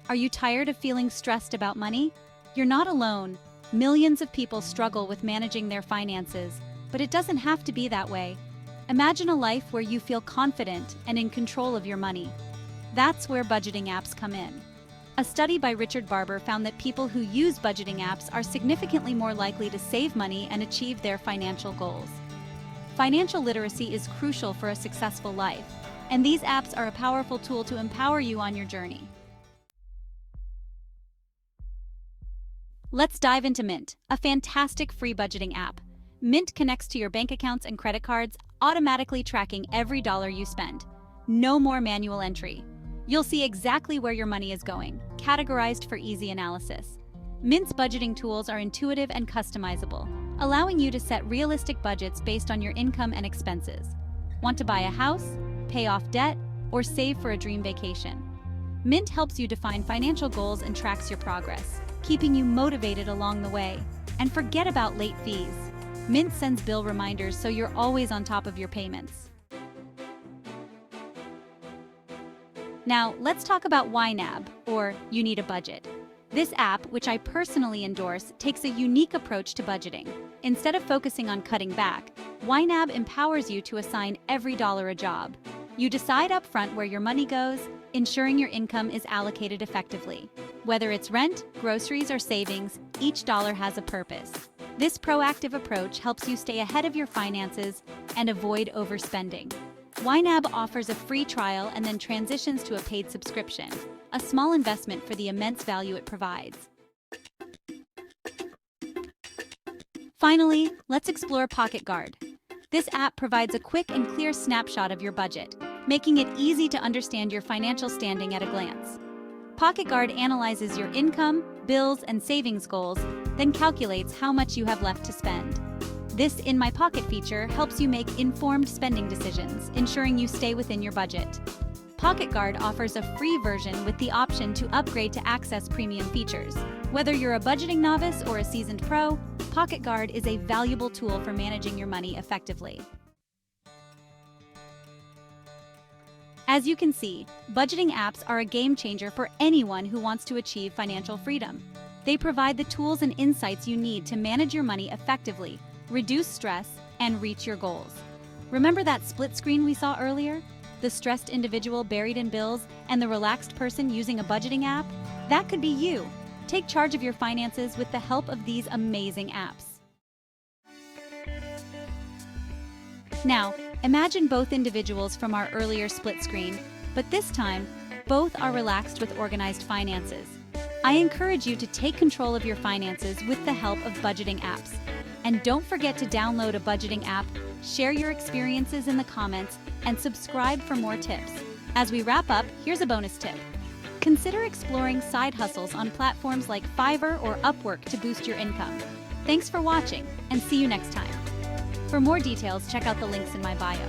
Are you tired of feeling stressed about money? You're not alone. Millions of people struggle with managing their finances, but it doesn't have to be that way. Imagine a life where you feel confident and in control of your money. That's where budgeting apps come in. A study by Richard Barber found that people who use budgeting apps are significantly more likely to save money and achieve their financial goals. Financial literacy is crucial for a successful life, and these apps are a powerful tool to empower you on your journey. Let's dive into Mint, a fantastic free budgeting app. Mint connects to your bank accounts and credit cards, automatically tracking every dollar you spend. No more manual entry. You'll see exactly where your money is going, categorized for easy analysis. Mint's budgeting tools are intuitive and customizable, allowing you to set realistic budgets based on your income and expenses. Want to buy a house, pay off debt, or save for a dream vacation? Mint helps you define financial goals and tracks your progress, keeping you motivated along the way. And forget about late fees. Mint sends bill reminders so you're always on top of your payments. Now, let's talk about YNAB, or You Need a Budget. This app, which I personally endorse, takes a unique approach to budgeting. Instead of focusing on cutting back, YNAB empowers you to assign every dollar a job. You decide upfront where your money goes, ensuring your income is allocated effectively. Whether it's rent, groceries, or savings, each dollar has a purpose. This proactive approach helps you stay ahead of your finances and avoid overspending. YNAB offers a free trial and then transitions to a paid subscription, a small investment for the immense value it provides. Finally, let's explore Pocket Guard. This app provides a quick and clear snapshot of your budget, making it easy to understand your financial standing at a glance. Pocket Guard analyzes your income, bills, and savings goals, then calculates how much you have left to spend. This In My Pocket feature helps you make informed spending decisions, ensuring you stay within your budget. Pocket Guard offers a free version with the option to upgrade to access premium features. Whether you're a budgeting novice or a seasoned pro, Pocket Guard is a valuable tool for managing your money effectively. As you can see, budgeting apps are a game changer for anyone who wants to achieve financial freedom. They provide the tools and insights you need to manage your money effectively, reduce stress, and reach your goals. Remember that split screen we saw earlier? The stressed individual buried in bills and the relaxed person using a budgeting app? That could be you. Take charge of your finances with the help of these amazing apps. Now, imagine both individuals from our earlier split screen, but this time, both are relaxed with organized finances. I encourage you to take control of your finances with the help of budgeting apps. And don't forget to download a budgeting app, share your experiences in the comments, and subscribe for more tips. As we wrap up, here's a bonus tip. Consider exploring side hustles on platforms like Fiverr or Upwork to boost your income. Thanks for watching, and see you next time. For more details, check out the links in my bio.